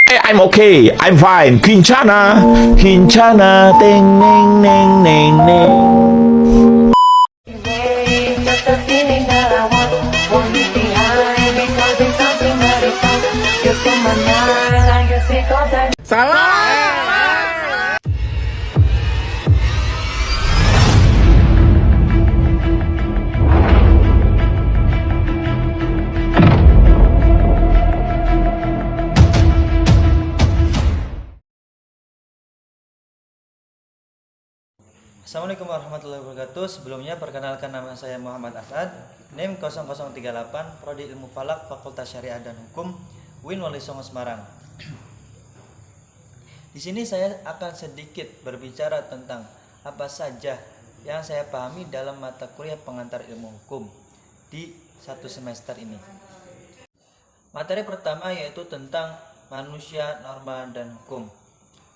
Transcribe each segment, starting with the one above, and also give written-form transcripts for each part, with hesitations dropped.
I'm okay. I'm fine. Kincana, Kincana, ding, ding, ding, ding, ding. Just a feeling that I want you behind because it's something that is so just in my mind. I guess it goes that. Assalamualaikum warahmatullahi wabarakatuh. Sebelumnya perkenalkan, nama saya Muhammad Asad, NIM 0038, Prodi Ilmu Falak, Fakultas Syariah dan Hukum, UIN Wali Songo Semarang. Di sini saya akan sedikit berbicara tentang apa saja yang saya pahami dalam mata kuliah pengantar ilmu hukum di satu semester ini. Materi pertama yaitu tentang manusia, norma, dan hukum.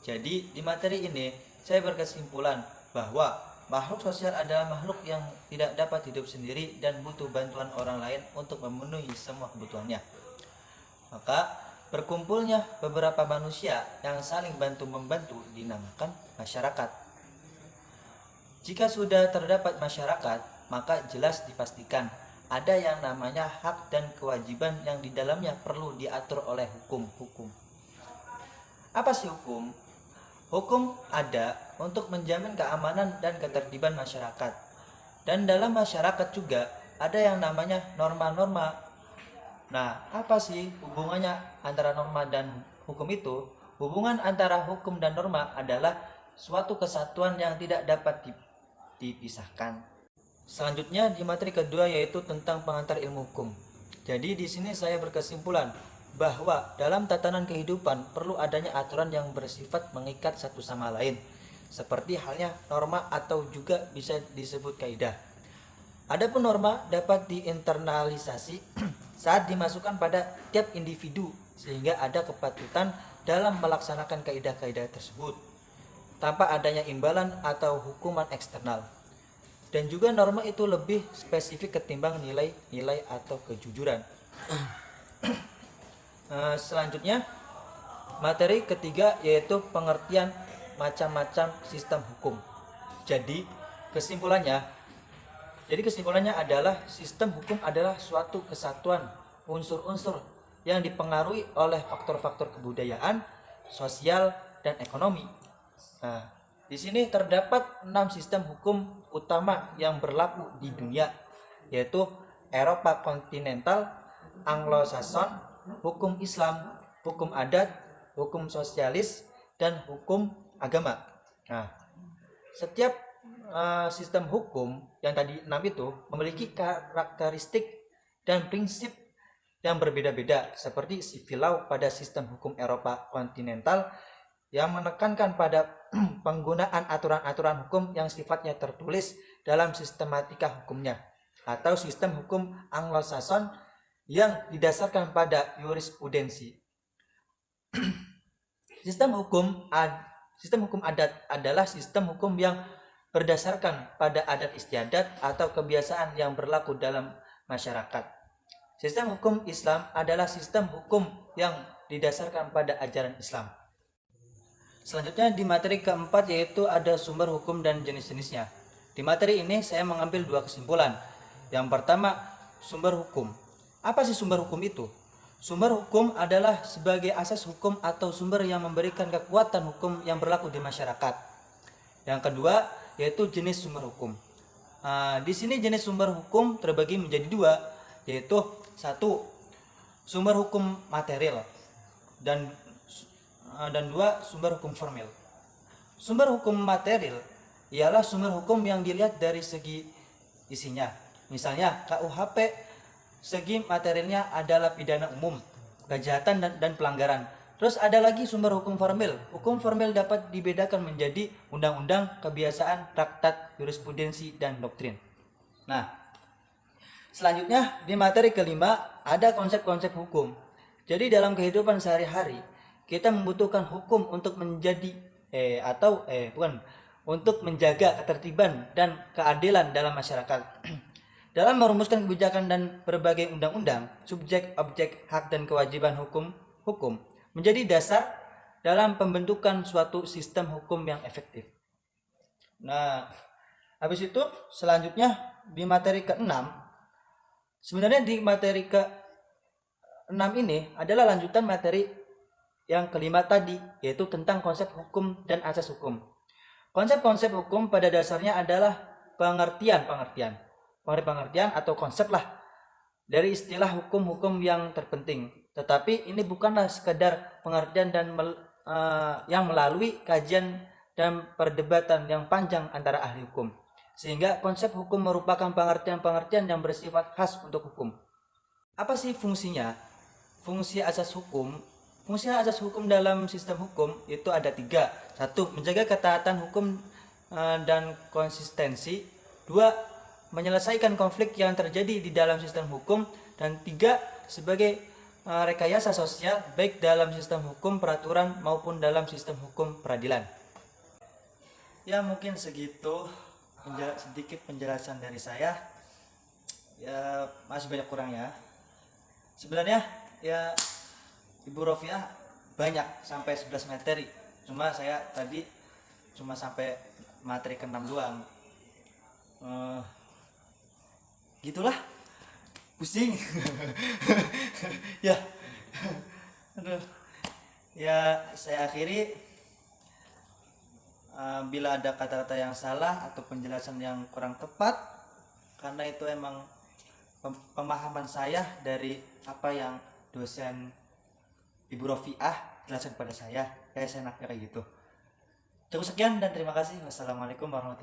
Jadi di materi ini saya berkesimpulan bahwa makhluk sosial adalah makhluk yang tidak dapat hidup sendiri dan butuh bantuan orang lain untuk memenuhi semua kebutuhannya. Maka berkumpulnya beberapa manusia yang saling bantu-membantu dinamakan masyarakat. Jika sudah terdapat masyarakat, maka jelas dipastikan ada yang namanya hak dan kewajiban yang di dalamnya perlu diatur oleh hukum. Apa sih hukum? Hukum ada untuk menjamin keamanan dan ketertiban masyarakat. Dan dalam masyarakat juga ada yang namanya norma-norma. Nah, apa sih hubungannya antara norma dan hukum itu? Hubungan antara hukum dan norma adalah suatu kesatuan yang tidak dapat dipisahkan. Selanjutnya di materi kedua yaitu tentang pengantar ilmu hukum. Jadi di sini saya berkesimpulan bahwa dalam tatanan kehidupan perlu adanya aturan yang bersifat mengikat satu sama lain, seperti halnya norma atau juga bisa disebut kaidah. Adapun norma dapat diinternalisasi saat dimasukkan pada tiap individu sehingga ada kepatutan dalam melaksanakan kaidah-kaidah tersebut tanpa adanya imbalan atau hukuman eksternal. Dan juga norma itu lebih spesifik ketimbang nilai-nilai atau kejujuran. Selanjutnya materi ketiga yaitu pengertian macam-macam sistem hukum. Jadi kesimpulannya adalah sistem hukum adalah suatu kesatuan unsur-unsur yang dipengaruhi oleh faktor-faktor kebudayaan, sosial, dan ekonomi. Nah, di sini terdapat 6 sistem hukum utama yang berlaku di dunia, yaitu Eropa kontinental, Anglo-Saxon, hukum Islam, hukum adat, hukum sosialis, dan hukum agama. Nah, setiap sistem hukum yang tadi 6 itu memiliki karakteristik dan prinsip yang berbeda-beda, seperti civil law pada sistem hukum Eropa kontinental yang menekankan pada penggunaan aturan-aturan hukum yang sifatnya tertulis dalam sistematika hukumnya, atau sistem hukum Anglo-Saxon yang didasarkan pada jurisprudensi. Sistem hukum adat adalah sistem hukum yang berdasarkan pada adat istiadat atau kebiasaan yang berlaku dalam masyarakat. Sistem hukum Islam adalah sistem hukum yang didasarkan pada ajaran Islam. Selanjutnya di materi keempat yaitu ada sumber hukum dan jenis-jenisnya. Di materi ini saya mengambil 2 kesimpulan. Yang pertama, sumber hukum. Apa sih sumber hukum itu? Sumber hukum adalah sebagai asas hukum atau sumber yang memberikan kekuatan hukum yang berlaku di masyarakat. Yang kedua yaitu jenis sumber hukum. Di sini jenis sumber hukum terbagi menjadi 2, yaitu 1. Sumber hukum material dan 2. Sumber hukum formil. Sumber hukum material ialah sumber hukum yang dilihat dari segi isinya. Misalnya KUHP, segi materialnya adalah pidana umum, kejahatan dan pelanggaran. Terus ada lagi sumber hukum formil. Hukum formil dapat dibedakan menjadi undang-undang, kebiasaan, traktat, jurisprudensi, dan doktrin. Nah, selanjutnya di materi kelima ada konsep-konsep hukum. Jadi dalam kehidupan sehari-hari kita membutuhkan hukum untuk untuk menjaga ketertiban dan keadilan dalam masyarakat. Dalam merumuskan kebijakan dan berbagai undang-undang, subjek, objek, hak, dan kewajiban hukum, menjadi dasar dalam pembentukan suatu sistem hukum yang efektif. Nah, habis itu selanjutnya di materi ke-6, sebenarnya di materi ke-6 ini adalah lanjutan materi yang kelima tadi, yaitu tentang konsep hukum dan asas hukum. Konsep-konsep hukum pada dasarnya adalah pengertian atau konsep lah dari istilah hukum-hukum yang terpenting. Tetapi ini bukanlah sekedar pengertian yang melalui kajian dan perdebatan yang panjang antara ahli hukum. Sehingga konsep hukum merupakan pengertian-pengertian yang bersifat khas untuk hukum. Apa sih fungsinya? Fungsi asas hukum dalam sistem hukum itu ada 3. 1. Menjaga ketaatan hukum dan konsistensi. 2. Menyelesaikan konflik yang terjadi di dalam sistem hukum. Dan 3. Sebagai rekayasa sosial baik dalam sistem hukum peraturan maupun dalam sistem hukum peradilan. Ya, mungkin segitu sedikit penjelasan dari saya. Ya, masih banyak kurangnya. Sebenarnya ya Ibu Rofiah banyak sampai 11 materi. Cuma saya tadi cuma sampai materi ke-6 doang. Gitulah. Pusing. Ya. Aduh. Ya, saya akhiri. Bila ada kata-kata yang salah atau penjelasan yang kurang tepat, karena itu emang pemahaman saya dari apa yang dosen Ibu Rofiah jelaskan pada saya enaknya kayak gitu. Cukup sekian dan terima kasih. Wassalamualaikum warahmatullahi wabarakatuh.